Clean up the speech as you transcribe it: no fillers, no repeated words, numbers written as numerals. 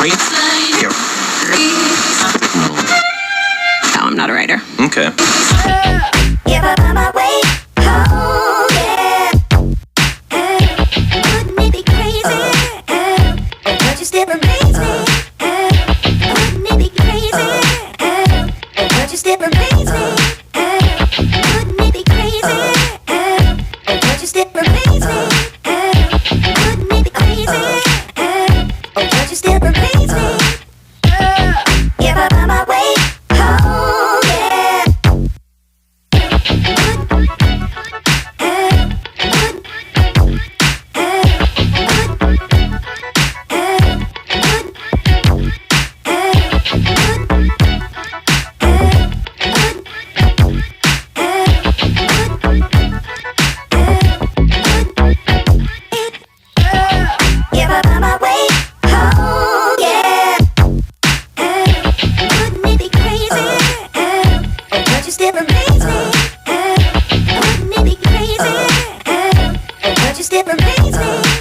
No, I'm not a writer. Okay. If I find my way home, yeah. Wouldn't it be crazy? Oh, but you still amaze me. Wouldn't it be crazy? Oh, but you still amaze me. Wouldn't it be crazy? Oh, but you still amaze me. Wouldn't it be crazy? Oh, but you still amaze me. If I find my way home, yeah. If I find my way home, yeah. Wouldn't it be crazy? Oh, but you still amaze me. Wouldn't it be crazy? Oh, but you still amaze me.